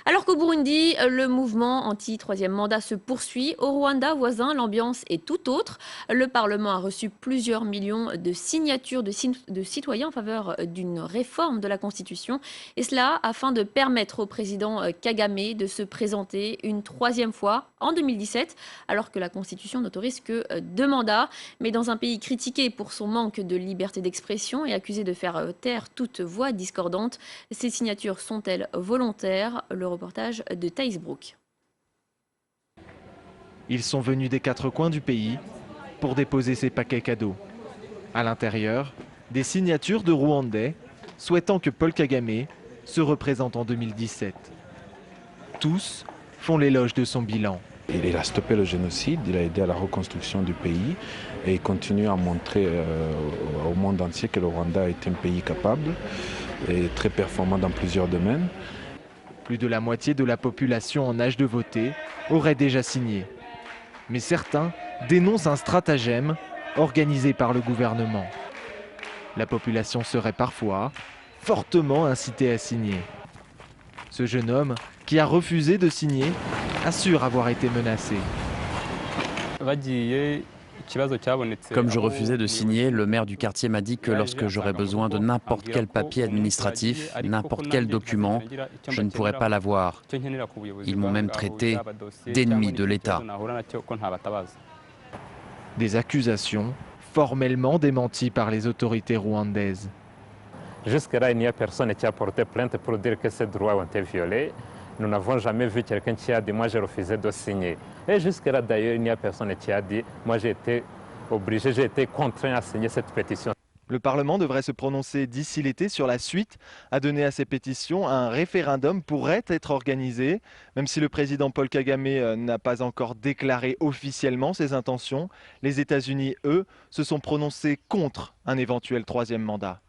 Alors qu'au Burundi, le mouvement anti-troisième mandat se poursuit. Au Rwanda voisin, l'ambiance est tout autre. Le Parlement a reçu plusieurs millions de signatures de citoyens en faveur d'une réforme de la Constitution. Et cela afin de permettre au président Kagame de se présenter une troisième fois en 2017, alors que la Constitution n'autorise que deux mandats. Mais dans un pays critiqué pour son manque de liberté d'expression et accusé de faire taire toute voix discordante, ces signatures sont-elles volontaires? Le reportage de Thaïs Brook. Ils sont venus des quatre coins du pays pour déposer ces paquets cadeaux. À l'intérieur, des signatures de Rwandais souhaitant que Paul Kagame se représente en 2017. Tous font l'éloge de son bilan. Il a stoppé le génocide, il a aidé à la reconstruction du pays et il continue à montrer au monde entier que le Rwanda est un pays capable et très performant dans plusieurs domaines. Plus de la moitié de la population en âge de voter aurait déjà signé. Mais certains dénoncent un stratagème organisé par le gouvernement. La population serait parfois fortement incitée à signer. Ce jeune homme, qui a refusé de signer, assure avoir été menacé. Comme je refusais de signer, le maire du quartier m'a dit que lorsque j'aurais besoin de n'importe quel papier administratif, n'importe quel document, je ne pourrais pas l'avoir. Ils m'ont même traité d'ennemi de l'État. Des accusations formellement démenties par les autorités rwandaises. Jusque-là, il n'y a personne qui a porté plainte pour dire que ces droits ont été violés. Nous n'avons jamais vu quelqu'un qui a dit « moi j'ai refusé de signer ». Et jusque-là, d'ailleurs, il n'y a personne qui a dit « moi j'ai été obligé, j'ai été contraint à signer cette pétition ». Le Parlement devrait se prononcer d'ici l'été sur la suite à donner à ces pétitions. Un référendum pourrait être organisé, même si le président Paul Kagame n'a pas encore déclaré officiellement ses intentions. Les États-Unis, eux, se sont prononcés contre un éventuel troisième mandat.